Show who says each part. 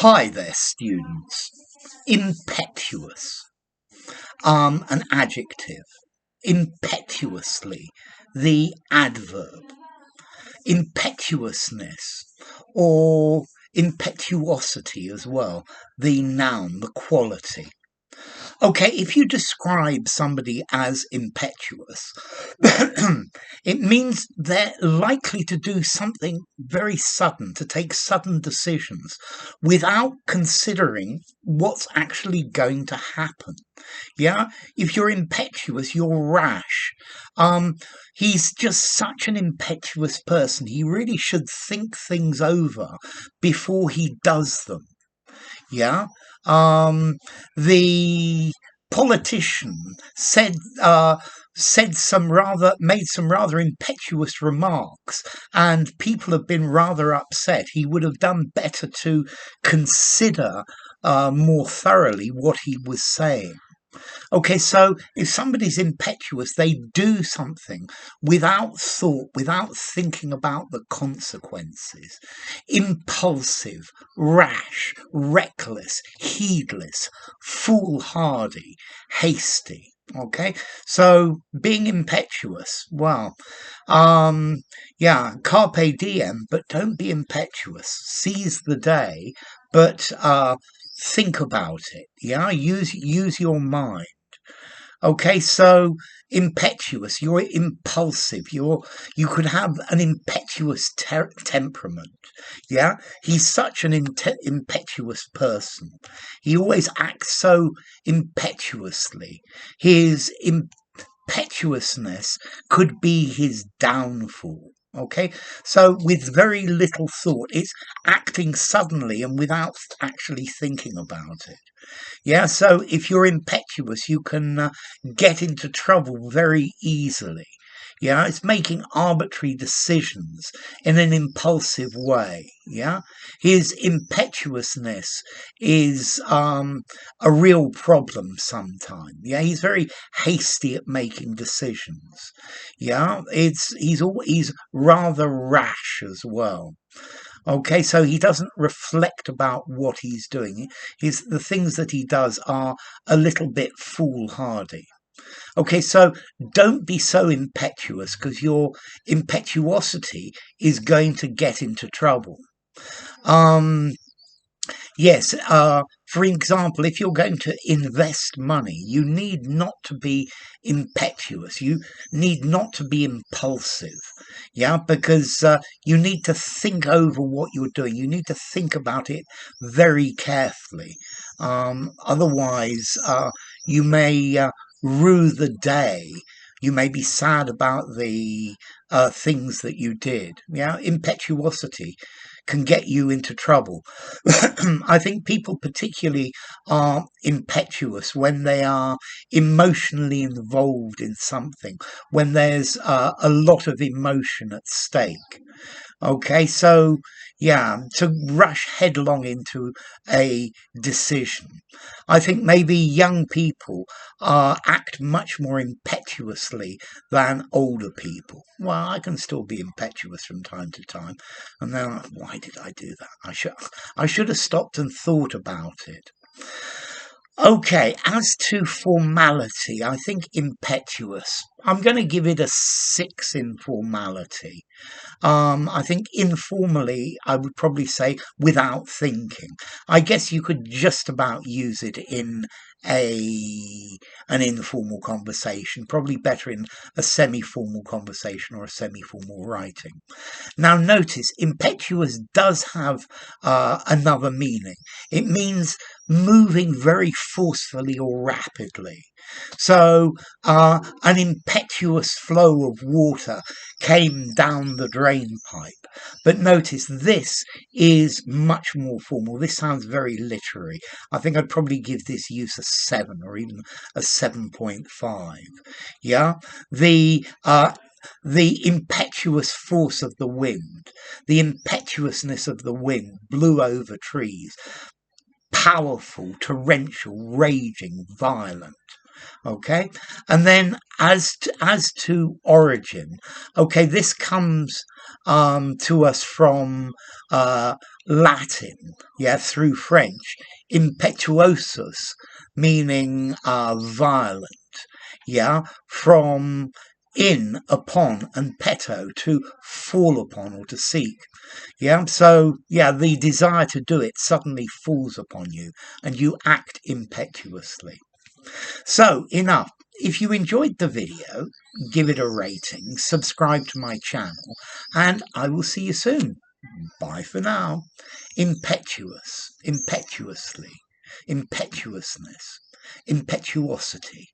Speaker 1: Hi there, students. Impetuous, an adjective. Impetuously, the adverb. Impetuousness, or impetuosity as well, the noun, the quality. Okay, if you describe somebody as impetuous, it means they're likely to do something very sudden, to take sudden decisions without considering what's actually going to happen. Yeah, if you're impetuous, you're rash. He's just such an impetuous person. He really should think things over before he does them. Yeah. The politician said some rather made some rather impetuous remarks, and people have been rather upset. He would have done better to consider more thoroughly what he was saying. Okay, so if somebody's impetuous, they do something without thought, without thinking about the consequences. Impulsive, rash, reckless, heedless, foolhardy, hasty. Okay, so being impetuous, well, yeah, carpe diem, but don't be impetuous. Seize the day, but think about it. Yeah, use your mind. Okay, so impetuous, you're impulsive, you could have an impetuous temperament. Yeah, he's such an impetuous person. He always acts so impetuously. His impetuousness could be his downfall. Okay, so with very little thought, it's acting suddenly and without actually thinking about it. Yeah, so if you're impetuous, you can get into trouble very easily. Yeah, it's making arbitrary decisions in an impulsive way. Yeah, his impetuousness is a real problem sometimes. Yeah, he's very hasty at making decisions. Yeah, he's rather rash as well. Okay, so he doesn't reflect about what he's doing. The things that he does are a little bit foolhardy. Okay, so don't be so impetuous because your impetuosity is going to get into trouble. Um, Yes, for example, if you're going to invest money, you need not to be impetuous. You need not to be impulsive. Yeah, because you need to think over what you're doing. You need to think about it very carefully. Otherwise, you may rue the day. You may be sad about the things that you did. Yeah, impetuosity can get you into trouble. I think people particularly are impetuous when they are emotionally involved in something, when there's a lot of emotion at stake. Okay, so yeah, to rush headlong into a decision. I think maybe young people act much more impetuously than older people. Well, I can still be impetuous from time to time, and then why did I do that? I should have stopped and thought about it. Okay, as to formality, I think impetuous. I'm going to give it a 6 in formality. I think informally, I would probably say without thinking. I guess you could just about use it in an informal conversation, probably better in a semi-formal conversation or a semi-formal writing. Now, notice impetuous does have another meaning. It means moving very forcefully or rapidly. So, an impetuous flow of water came down the drain pipe. But notice this is much more formal. This sounds very literary. I think I'd probably give this use a 7 or even a 7.5. Yeah, the impetuous force of the wind, the impetuousness of the wind blew over trees, powerful, torrential, raging, violent. Okay, and then as to origin, okay, this comes to us from uh, Latin, yeah, through French. Impetuosus, meaning violent, yeah, from in, upon, and petto, to fall upon or to seek. Yeah, so yeah, the desire to do it suddenly falls upon you and you act impetuously. So, enough. If you enjoyed the video, give it a rating, subscribe to my channel, and I will see you soon. Bye for now. Impetuous, impetuously, impetuousness, impetuosity.